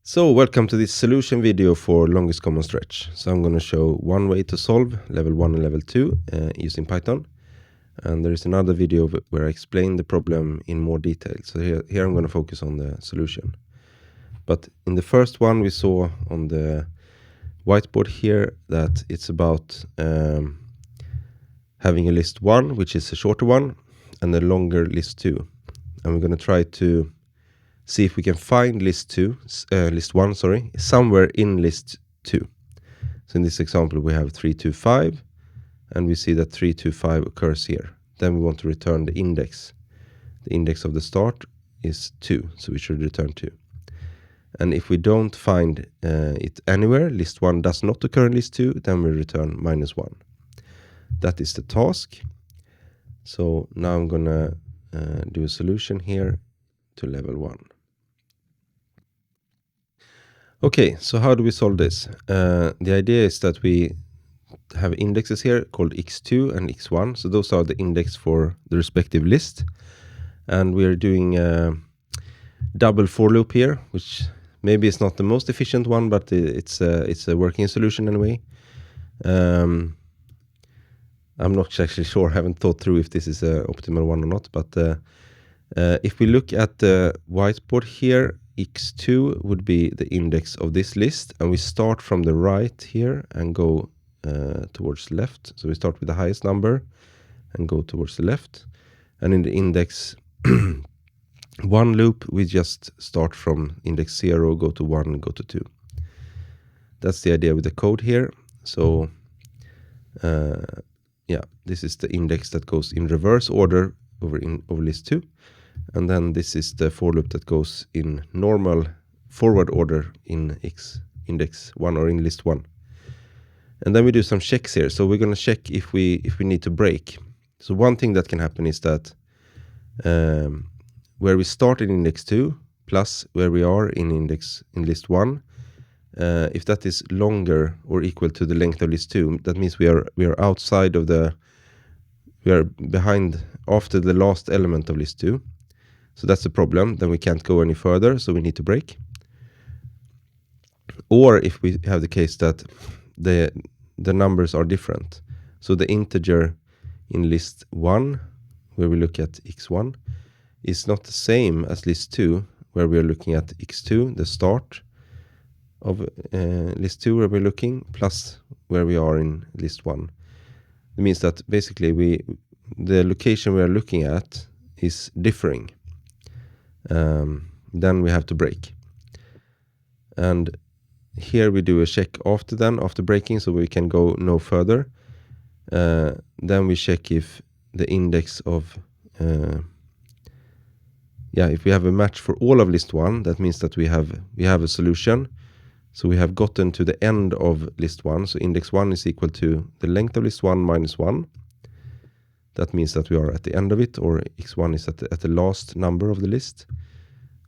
So welcome to this solution video for longest common stretch. So I'm going to show one way to solve level 1 and level 2 using Python. And there is another video where I explain the problem in more detail. So here I'm going to focus on the solution. But in the first one we saw on the whiteboard here that it's about having a list 1, which is a shorter one, and a longer list 2. And we're going to try to see if we can find list 1, somewhere in list 2. So in this example, we have 325, and we see that 325 occurs here. Then we want to return the index. The index of the start is 2, so we should return 2. And if we don't find it anywhere, list 1 does not occur in list 2, then we return -1. That is the task. So now I'm going to do a solution here to level 1. Okay, so how do we solve this? The idea is that we have indexes here called x2 and x1. So those are the index for the respective list. And we are doing a double for loop here, which maybe is not the most efficient one, but it's a working solution anyway. I'm not actually sure, I haven't thought through if this is an optimal one or not, but if we look at the whiteboard here, x2 would be the index of this list, and we start from the right here and go towards the left. So we start with the highest number and go towards the left. And in the index 1 loop, we just start from index 0, go to 1, go to 2. That's the idea with the code here. So yeah, this is the index that goes in reverse order over list 2. And then this is the for loop that goes in normal forward order in index 1 or in list 1. And then we do some checks here. So we're going to check if we need to break. So one thing that can happen is that where we start in index 2 plus where we are in list 1, if that is longer or equal to the length of list 2, that means we are outside of we are behind after the last element of list 2. So that's the problem. Then we can't go any further, so we need to break. Or if we have the case that the numbers are different. So the integer in list 1, where we look at x1, is not the same as list 2, where we are looking at x2, the start of list 2 where we're looking, plus where we are in list 1. It means that basically the location we are looking at is differing. Then we have to break. And here we do a check after breaking, so we can go no further. Then we check if the index of if we have a match for all of list 1, that means that we have a solution. So we have gotten to the end of list 1. So index 1 is equal to the length of list 1 minus 1. That means that we are at the end of it, or x1 is at the last number of the list.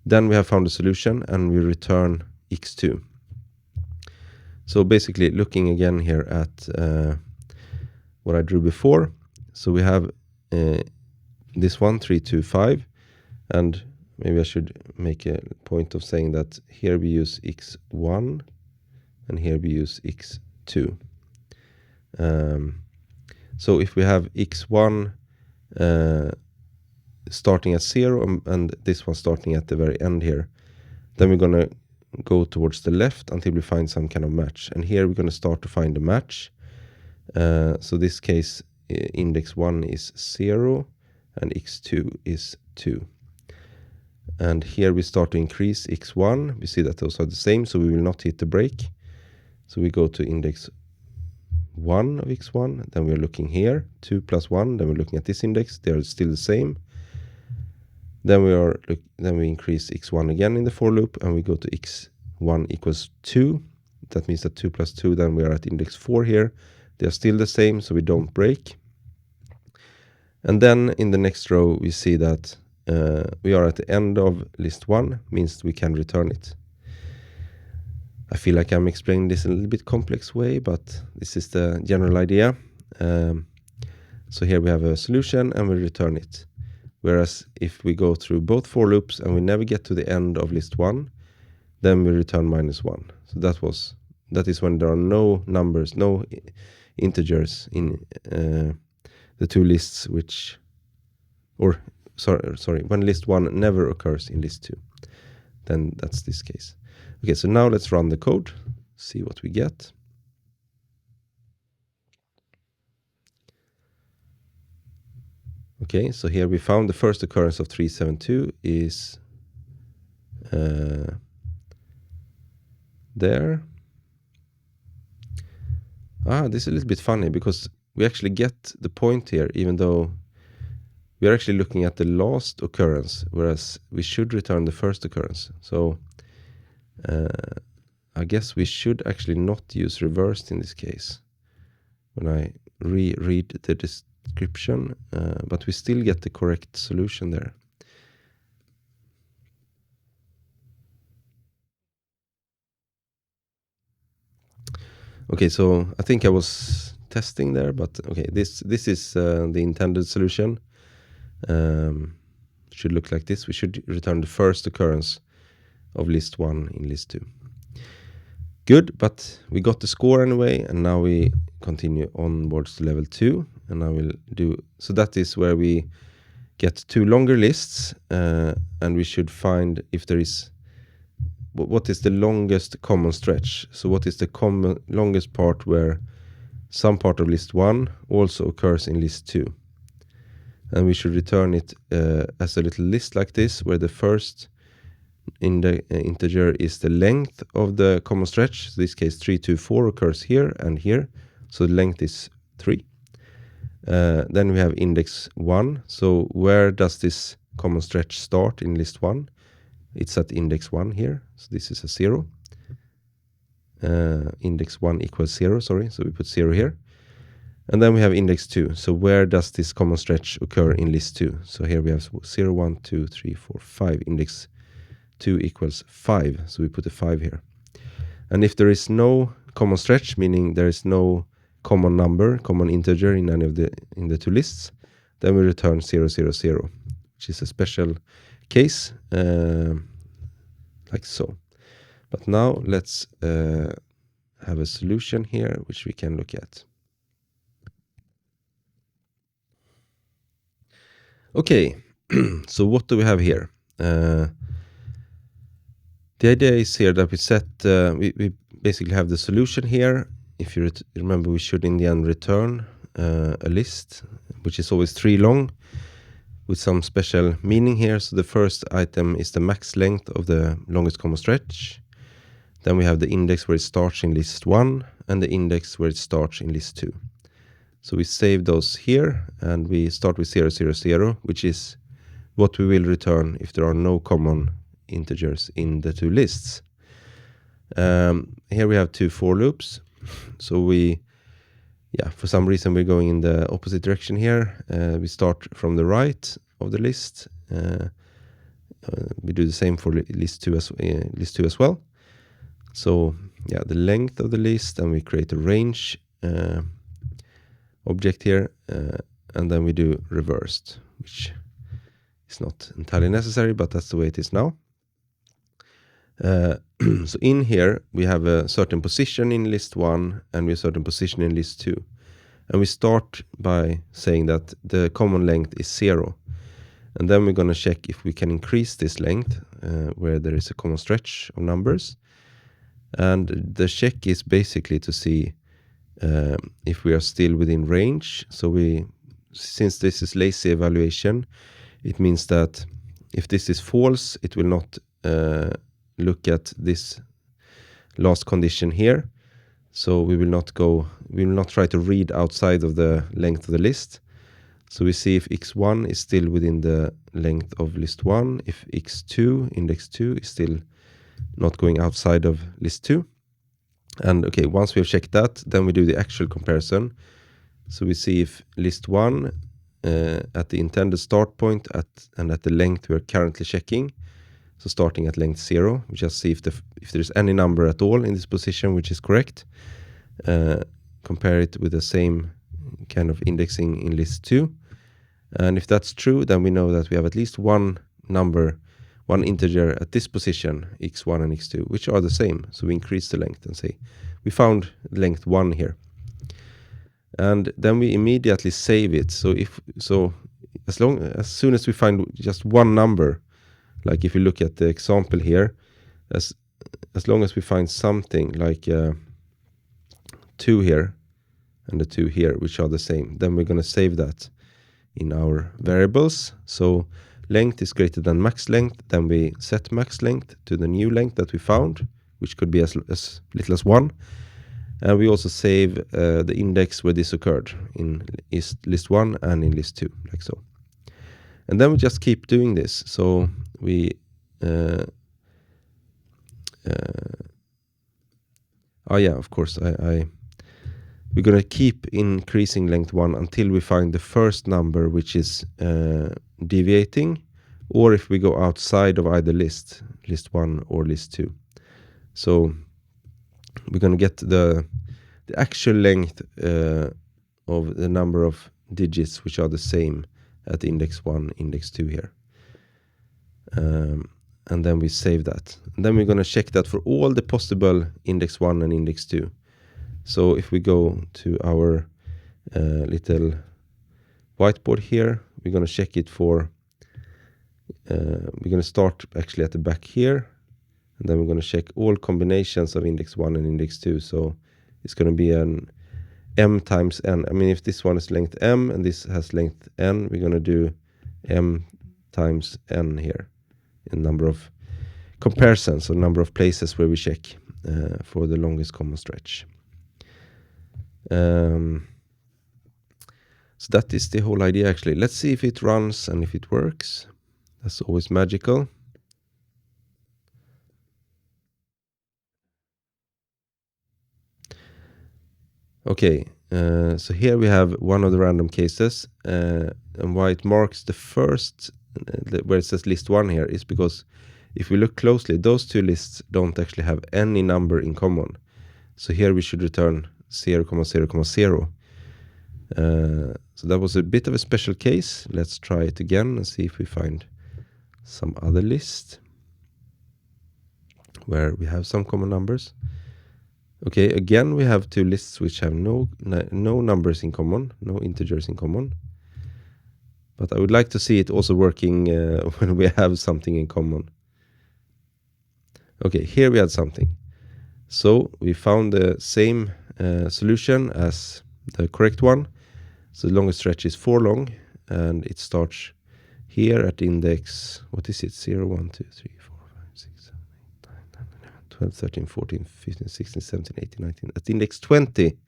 Then we have found a solution, and we return x2. So basically, looking again here at what I drew before. So we have this one, 325, and maybe I should make a point of saying that here we use x1 and here we use x2. So if we have x1 starting at 0 and this one starting at the very end here, then we're going to go towards the left until we find some kind of match. And here we're going to start to find a match. So this case, index 1 is 0 and x2 is 2. And here we start to increase x1. We see that those are the same, so we will not hit the break. So we go to index 1 of x1, then we're looking here, 2 plus 1, then we're looking at this index, they are still the same. Then we increase x1 again in the for loop, and we go to x1 equals 2. That means that 2 plus 2, then we are at index 4 here. They are still the same, so we don't break. And then in the next row, we see that we are at the end of list 1, means we can return it. I feel like I'm explaining this in a little bit complex way, but this is the general idea. So here we have a solution and we return it. Whereas if we go through both for loops and we never get to the end of list 1, then we return -1. So that is when there are no numbers, no integers in the two lists which, or sorry, when list 1 never occurs in list 2, then that's this case. Okay, so now let's run the code, see what we get. Okay, so here we found the first occurrence of 372 is there. This is a little bit funny because we actually get the point here, even though we are actually looking at the last occurrence, whereas we should return the first occurrence. So I guess we should actually not use reversed in this case when I reread the description, but we still get the correct solution there. Okay, so I think I was testing there, but okay, this is the intended solution. Should look like this. We should return the first occurrence of list 1 in list 2. Good, but we got the score anyway, and now we continue onwards to level 2, and I will do, so that is where we get 2 longer lists, and we should find if there is, what is the longest common stretch. So what is the longest part where some part of list 1 also occurs in list 2. And we should return it as a little list like this, where the first integer is the length of the common stretch. So this case 324 occurs here and here, so the length is 3. Then we have index 1. So where does this common stretch start in list 1? It's at index 1 here, so this is a 0. Index 1 equals 0, sorry, so we put 0 here. And then we have index 2. So where does this common stretch occur in list 2? So here we have 0, 1, 2, 3, 4, 5. Index 2 equals 5. So we put a 5 here. And if there is no common stretch, meaning there is no common number, common integer in any of the two lists, then we return 0, 0, 0, which is a special case, like so. But now let's have a solution here which we can look at. Okay, so what do we have here? The idea is here that we set, we basically have the solution here. If you remember, we should in the end return a list, which is always 3 long, with some special meaning here. So the first item is the max length of the longest common stretch. Then we have the index where it starts in list 1 and the index where it starts in list 2. So we save those here and we start with 0, 0, 0, which is what we will return if there are no common integers in the two lists. Here we have 2 for loops. So for some reason we're going in the opposite direction here. We start from the right of the list. We do the same for list 2 as well. So the length of the list, and we create a range object here, and then we do reversed, which is not entirely necessary, but that's the way it is now. So in here we have a certain position in list 1 and we have a certain position in list 2, and we start by saying that the common length is 0, and then we're going to check if we can increase this length where there is a common stretch of numbers. And the check is basically to see if we are still within range. So since this is lazy evaluation, it means that if this is false, it will not look at this last condition here. So we will not try to read outside of the length of the list. So we see if x1 is still within the length of list 1, if x2, index 2, is still not going outside of list 2. And okay, once we have checked that, then we do the actual comparison. So we see if list 1 at the intended start point and at the length we are currently checking, so starting at length 0, we just see if there's any number at all in this position which is correct. Compare it with the same kind of indexing in list 2. And if that's true, then we know that we have at least one number one integer at this position, x1 and x2, which are the same. So we increase the length and say, we found length 1 here. And then we immediately save it. So as soon as we find just one number, like if you look at the example here, as long as we find something like 2 here and the 2 here, which are the same, then we're going to save that in our variables. So length is greater than max length, then we set max length to the new length that we found, which could be as little as 1. And we also save the index where this occurred in list 1 and in list 2, like so. And then we just keep doing this. So we of course, we're going to keep increasing length 1 until we find the first number which is deviating, or if we go outside of either list 1 or list 2. So we're going to get the actual length of the number of digits which are the same at index 1, index 2 here. And then we save that. And then we're going to check that for all the possible index 1 and index 2. So if we go to our little whiteboard here, we're going to check it for, we're going to start actually at the back here. And then we're going to check all combinations of index 1 and index 2. So it's going to be an m times n. I mean, if this one is length m and this has length n, we're going to do m times n here in number of comparisons, or number of places where we check for the longest common stretch. So that is the whole idea, actually. Let's see if it runs and if it works. That's always magical. Okay, so here we have one of the random cases, and why it marks the first, where it says list 1 here, is because if we look closely, those two lists don't actually have any number in common. So here we should return 0, 0, 0. So that was a bit of a special case. Let's try it again and see if we find some other list where we have some common numbers. Okay, again we have two lists which have no numbers in common, no integers in common. But I would like to see it also working when we have something in common. Okay, here we had something. So we found the same solution as the correct one. So the longest stretch is 4 long, and it starts here at index, what is it, 0, 1, 2, 3, 4, 5, 6, 7, 8, 9, 10, 11, 12, 13, 14, 15, 16, 17, 18, 19, at index 20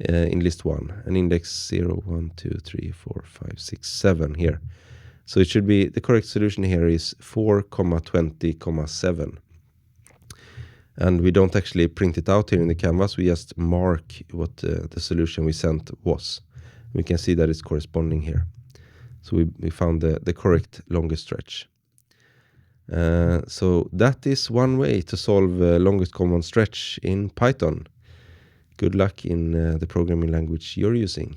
in list 1, and index 0, 1, 2, 3, 4, 5, 6, 7 here. So it should be, the correct solution here is 4, 20, 7. And we don't actually print it out here in the canvas, we just mark what the solution we sent was. We can see that it's corresponding here. So we found the correct longest stretch. So that is one way to solve longest common stretch in Python. Good luck in the programming language you're using.